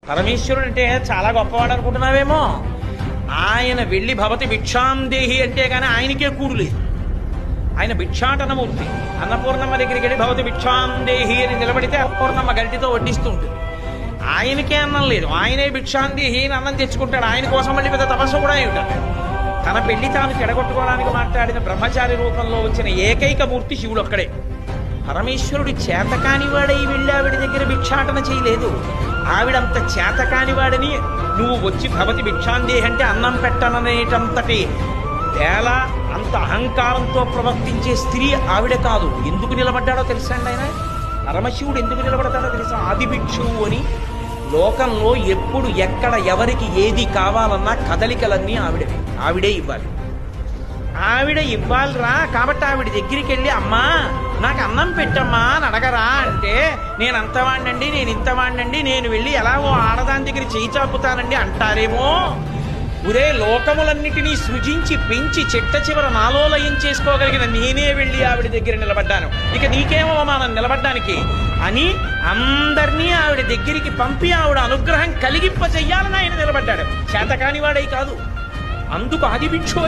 పరమేశ్వరుడు అంటే చాలా గొప్పవాడు అనుకుంటున్నావేమో. ఆయన వెళ్ళి భవతి భిక్షాందేహి అంటే కానీ ఆయనకే కూడు లేదు. ఆయన భిక్షాటనమూర్తి. అన్నపూర్ణమ్మ దగ్గరికి వెళ్ళి భవతి భిక్షాందేహి అని నిలబడితే అన్నపూర్ణమ్మ గరిటితో వడ్డిస్తూ ఉంటుంది. ఆయనకే అన్నం లేదు, ఆయనే భిక్షాందేహి అని అన్నం తెచ్చుకుంటాడు. ఆయన కోసం మళ్ళీ పెద్ద తపస్సు కూడా ఏమిటాడు. తన పెళ్లి తాను చెడగొట్టుకోవడానికి మాట్లాడిన బ్రహ్మచారి రూపంలో వచ్చిన ఏకైక మూర్తి శివుడు ఒక్కడే. పరమేశ్వరుడు చేతకానివాడై వెళ్ళి ఆవిడ దగ్గర భిక్షాటన చేయలేదు. ఆవిడంత చేతకానివాడని నువ్వు వచ్చి భవతి భిక్షాందేహి అంటే అన్నం పెట్టననేటంతటి తేల అంత అహంకారంతో ప్రవర్తించే స్త్రీ ఆవిడ కాదు. ఎందుకు నిలబడ్డాడో తెలుసా అండి ఆయన? పరమశివుడు ఎందుకు నిలబడతాడో తెలుసా? ఆది భిక్షువు అని. లోకంలో ఎప్పుడు ఎక్కడ ఎవరికి ఏది కావాలన్నా కదలికలన్నీ ఆవిడే ఇవ్వాలి. ఆవిడ ఇవ్వాలిరా. కాబట్టి ఆవిడ దగ్గరికి వెళ్ళి అమ్మా నాకు అన్నం పెట్టమ్మా అని అడగరా అంటే నేను అంతవాణ్ణండి, నేను ఇంతవాణ్ణండి, నేను వెళ్ళి ఎలాగో ఆడదాని దగ్గర చేయి చాపుతానండి అంటారేమో. ఒరే, లోకములన్నిటినీ సృజించి పెంచి చెట్ట చివర నాలో లయం చేసుకోగలిగిన నేనే వెళ్ళి ఆవిడ దగ్గర నిలబడ్డాను, ఇక నీకేమో అవమానం నిలబడ్డానికి అని అందరినీ ఆవిడ దగ్గరికి పంపి ఆవిడ అనుగ్రహం కలిగింప చెయ్యాలని ఆయన నిలబడ్డాడు. చేతకానివాడై కాదు. అందుకు ఆది భిక్షు